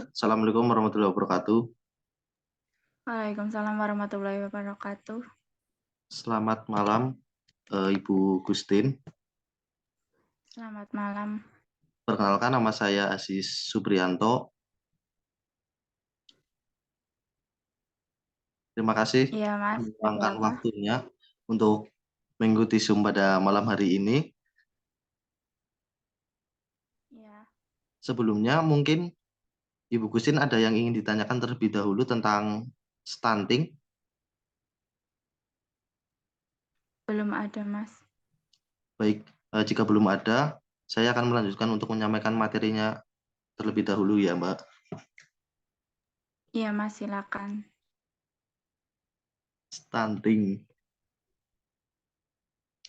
Assalamualaikum warahmatullahi wabarakatuh. Waalaikumsalam warahmatullahi wabarakatuh. Selamat malam, Ibu Gustin. Selamat malam. Perkenalkan, nama saya Aziz Supriyanto. Terima kasih Iya, Mas. Ada meluangkan apa? waktunya untuk mengikuti Zoom pada malam hari ini. Iya. Sebelumnya, mungkin Ibu Gustin ada yang ingin ditanyakan terlebih dahulu tentang stunting. Belum ada, Mas. Baik, jika belum ada, saya akan melanjutkan untuk menyampaikan materinya terlebih dahulu ya, Mbak. Iya, Mas, silakan. Stunting.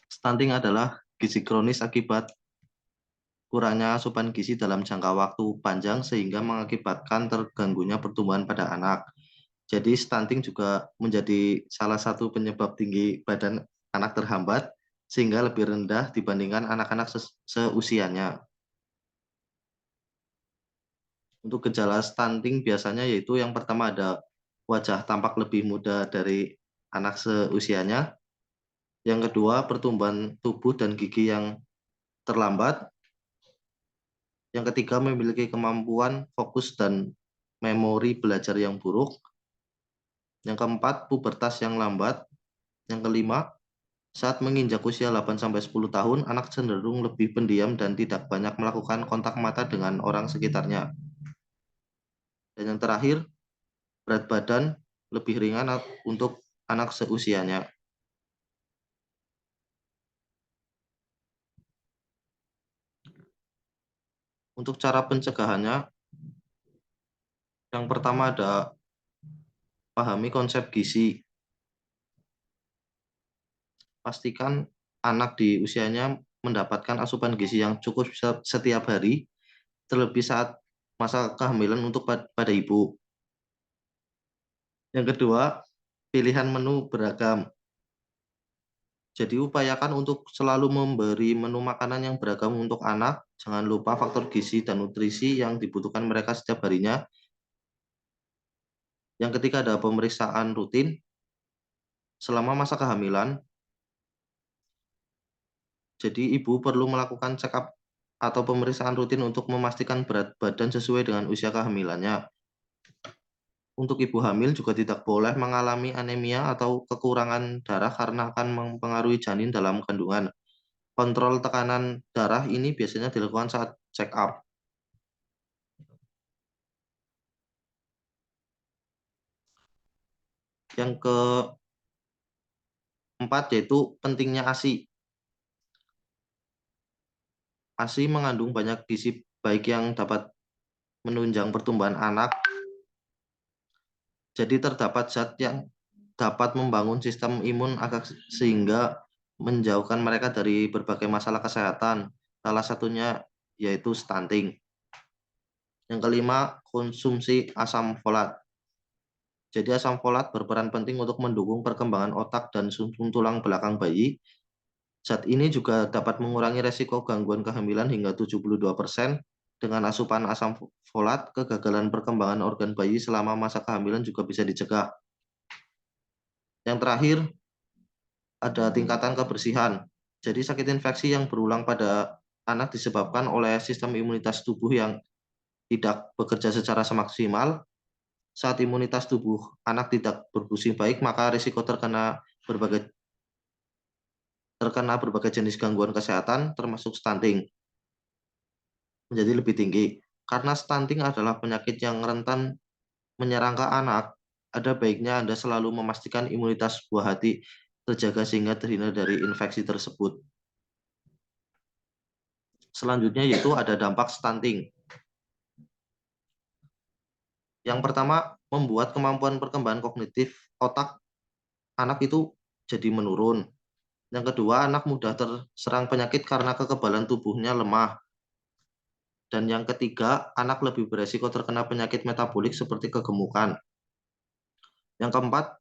Stunting adalah gizi kronis akibat kurangnya asupan gizi dalam jangka waktu panjang sehingga mengakibatkan terganggunya pertumbuhan pada anak. Jadi stunting juga menjadi salah satu penyebab tinggi badan anak terhambat sehingga lebih rendah dibandingkan anak-anak seusianya. Untuk gejala stunting biasanya yaitu yang pertama ada wajah tampak lebih muda dari anak seusianya. Yang kedua, pertumbuhan tubuh dan gigi yang terlambat. Yang ketiga, memiliki kemampuan fokus dan memori belajar yang buruk. Yang keempat, pubertas yang lambat. Yang kelima, saat menginjak usia 8-10 tahun, anak cenderung lebih pendiam dan tidak banyak melakukan kontak mata dengan orang sekitarnya. Dan yang terakhir, berat badan lebih ringan untuk anak seusianya. Untuk cara pencegahannya, yang pertama ada pahami konsep gizi. Pastikan anak di usianya mendapatkan asupan gizi yang cukup setiap hari, terlebih saat masa kehamilan untuk pada ibu. Yang kedua, pilihan menu beragam. Jadi upayakan untuk selalu memberi menu makanan yang beragam untuk anak. Jangan lupa faktor gizi dan nutrisi yang dibutuhkan mereka setiap harinya. Yang ketiga ada pemeriksaan rutin selama masa kehamilan. Jadi ibu perlu melakukan check up atau pemeriksaan rutin untuk memastikan berat badan sesuai dengan usia kehamilannya. Untuk ibu hamil juga tidak boleh mengalami anemia atau kekurangan darah karena akan mempengaruhi janin dalam kandungan. Kontrol tekanan darah ini biasanya dilakukan saat check up. Yang keempat yaitu pentingnya ASI. ASI mengandung banyak gizi baik yang dapat menunjang pertumbuhan anak. Jadi terdapat zat yang dapat membangun sistem imun agar sehingga menjauhkan mereka dari berbagai masalah kesehatan. Salah satunya yaitu stunting. Yang kelima, konsumsi asam folat. Jadi asam folat berperan penting untuk mendukung perkembangan otak dan sumsum tulang belakang bayi. Zat ini juga dapat mengurangi resiko gangguan kehamilan hingga 72%. Dengan asupan asam folat, kegagalan perkembangan organ bayi selama masa kehamilan juga bisa dicegah. Yang terakhir, ada tingkatan kebersihan. Jadi sakit infeksi yang berulang pada anak disebabkan oleh sistem imunitas tubuh yang tidak bekerja secara semaksimal. Saat imunitas tubuh anak tidak berfungsi baik, maka risiko terkena berbagai jenis gangguan kesehatan, termasuk stunting, menjadi lebih tinggi. Karena stunting adalah penyakit yang rentan menyerang ke anak, ada baiknya Anda selalu memastikan imunitas buah hati terjaga sehingga terhindar dari infeksi tersebut. Selanjutnya yaitu ada dampak stunting. Yang pertama, membuat kemampuan perkembangan kognitif otak anak itu jadi menurun. Yang kedua, anak mudah terserang penyakit karena kekebalan tubuhnya lemah. Dan yang ketiga, anak lebih beresiko terkena penyakit metabolik seperti kegemukan. Yang keempat,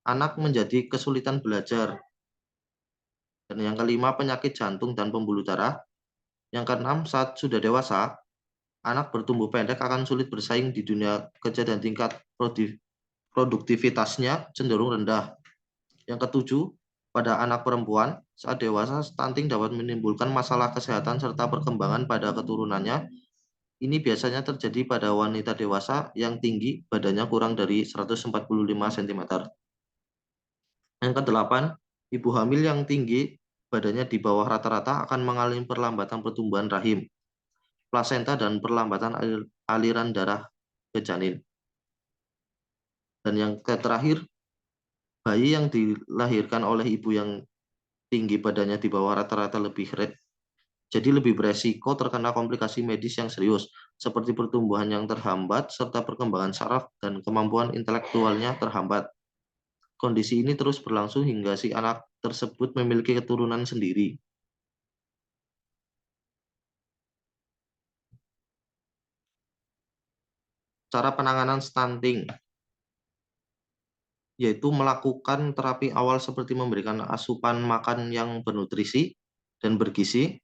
anak menjadi kesulitan belajar. Dan yang kelima, penyakit jantung dan pembuluh darah. Yang keenam, saat sudah dewasa, anak bertumbuh pendek akan sulit bersaing di dunia kerja dan tingkat produktivitasnya cenderung rendah. Yang ketujuh, pada anak perempuan, saat dewasa, stunting dapat menimbulkan masalah kesehatan serta perkembangan pada keturunannya. Ini biasanya terjadi pada wanita dewasa yang tinggi badannya kurang dari 145 cm. Yang kedelapan, ibu hamil yang tinggi badannya di bawah rata-rata akan mengalami perlambatan pertumbuhan rahim, plasenta, dan perlambatan aliran darah ke janin. Dan yang terakhir, bayi yang dilahirkan oleh ibu yang tinggi badannya di bawah rata-rata jadi lebih beresiko terkena komplikasi medis yang serius, seperti pertumbuhan yang terhambat serta perkembangan saraf dan kemampuan intelektualnya terhambat. Kondisi ini terus berlangsung hingga si anak tersebut memiliki keturunan sendiri. Cara penanganan stunting yaitu melakukan terapi awal seperti memberikan asupan makan yang bernutrisi dan bergizi,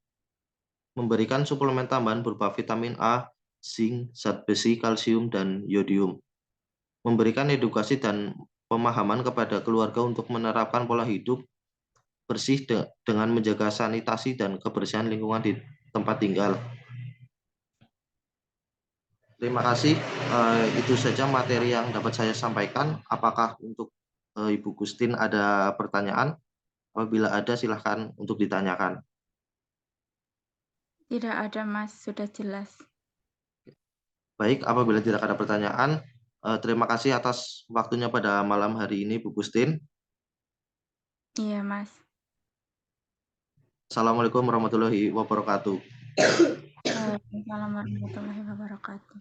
memberikan suplemen tambahan berupa vitamin A, zinc, zat besi, kalsium, dan yodium, memberikan edukasi dan pemahaman kepada keluarga untuk menerapkan pola hidup bersih dengan menjaga sanitasi dan kebersihan lingkungan di tempat tinggal. Terima kasih. Itu saja materi yang dapat saya sampaikan. Apakah untuk Ibu Gustin ada pertanyaan? Apabila ada, silahkan untuk ditanyakan. Tidak ada, Mas. Sudah jelas. Baik, apabila tidak ada pertanyaan, terima kasih atas waktunya pada malam hari ini, Bu Gustin. Iya, Mas. Assalamualaikum warahmatullahi wabarakatuh. Waalaikumsalam warahmatullahi wabarakatuh.